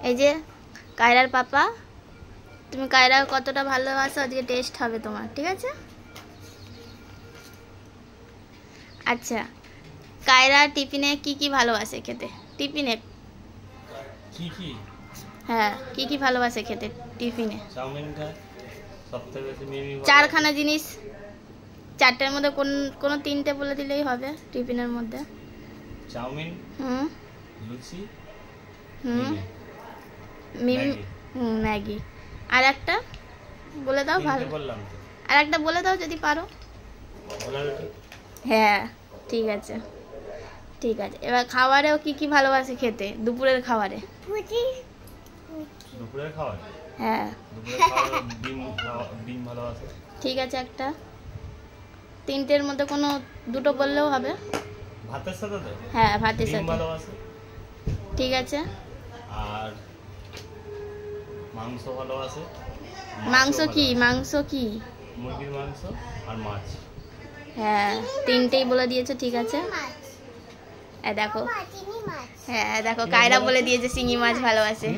এই যে কায়রার পাপা, তুমি কায়রা কতটা ভালোবাসো আজকে টেস্ট হবে তোমার, ঠিক আছে? আচ্ছা, কায়রা টিফিনে কি কি ভালোবাসে খেতে? টিফিনে কি কি? হ্যাঁ, কি কি ভালোবাসে খেতে টিফিনে? চাউমিন খায় সবথেকে বেশি। মিমি চারখানা জিনিস, চারটের মধ্যে কোনো তিনটে বলে দিলেই হবে টিফিনের মধ্যে। চাউমিন, হুম লুচি, হুম ম্যাগি। আর একটা বলে দাও। ভালো, বললাম তো। আর একটা বলে দাও যদি পারো। ছোলা রুটি। হ্যাঁ, ঠিক আছে ঠিক আছে। এবার খাবারেও কি কি ভালোবাসে খেতে? দুপুরের খাবারে। দুপুরের খাবার? হ্যাঁ, দুপুরের খাবার ডিম ভালোবাসে। ঠিক আছে, একটা তিনটের মধ্যে কোনো দুটো বললেও হবে। ভাতের সাথে তো? হ্যাঁ, ভাতের ডিম সাথে। ভালোবাসে। ঠিক আছে। আর মাংস ভালোবাসে। মাংস কি? মাংস কি? মুরগির মাংস আর মাছ। হ্যাঁ, তিনটেই বলে দিয়েছো, ঠিক আছে। দেখো, হ্যাঁ দেখো, কায়রা বলে দিয়েছে শিঙি মাছ ভালোবাসে।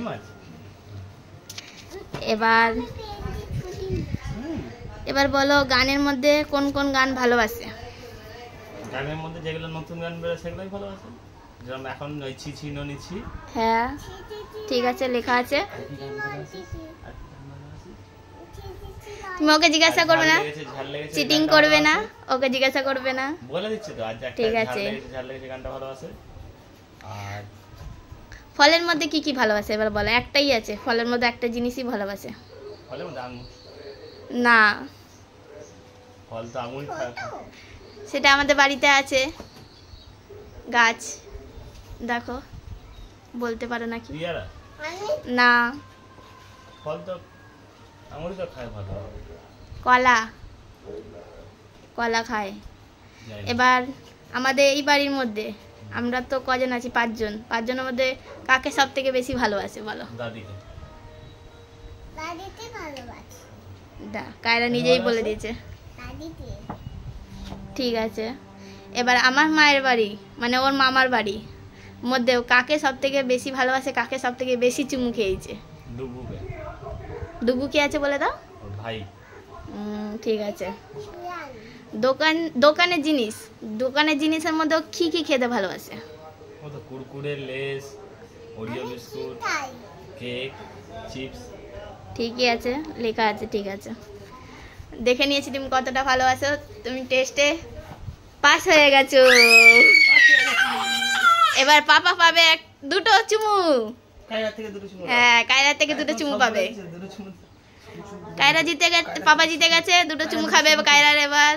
এবার বলো, গানের মধ্যে কোন কোন গান ভালোবাসে? গানের মধ্যে যেগুলো নতুন গান বেরোয় সেগুলোই ভালোবাসে, যেরকম এখন ওই ছি ননিছি। হ্যাঁ, ঠিক আছে, লেখা আছে। তুমি ওকে জিজ্ঞাসা করবে না, চিটিং করবে না, ওকে জিজ্ঞাসা করবে না, বলে দিচ্ছি তো। আজ ঠিক আছে। ঝাল লেগেছে গানটা ভালোবাসে। আর ফলের মধ্যে কি কি ভালোবাসে এবার বলো? একটাই আছে, ফলের মধ্যে একটা জিনিসই ভালোবাসে। ফলের মধ্যে আঙুর। না, ফল তো আঙুর খায়। সেটা আমাদের বাড়িতে আছে, গাছ। দেখো, বলতে পারো নাকি? পেয়ারা না। ফল তো আঙুরই তো খায় ভালো। কলা, কলা খায়। এবার আমাদের এই বাড়ির মধ্যে আমরা তো কজন আছি? পাঁচজন। পাঁচজনের মধ্যে কাকে সব থেকে বেশি ভালোবাসে বলো? দাদিকে। কায়রা নিজেই বলে দিয়েছে। ঠিক আছে। এবার আমার মায়ের বাড়ি, মানে ওর মামার বাড়ি মধ্যে কাকে সব থেকে বেশি ভালোবাসে, কাকে সব থেকে বেশি চুমু খেয়েছে? ডুবুকে। ডুবু কে আছে বলে দাও? ভাই। ঠিক আছে। দোকানের জিনিসের মধ্যে কি কি খেতে ভালোবাসে? ও তো Kurkure, less, Oreo biscuit, cake, chips. ঠিকই আছে, লেখা আছে, ঠিক আছে। দেখে নিয়েছি তুমি কতটা ভালোবাসো। তুমি টেস্টে পাস হয়ে গেছো। এবার পাপা পাবে দুটো চুমু। হ্যাঁ, কায়রা থেকে দুটো চুমু পাবে। কায়রা জিতে গেছে, পাপা জিতে গেছে, দুটো চুমু খাবে কায়রার এবার।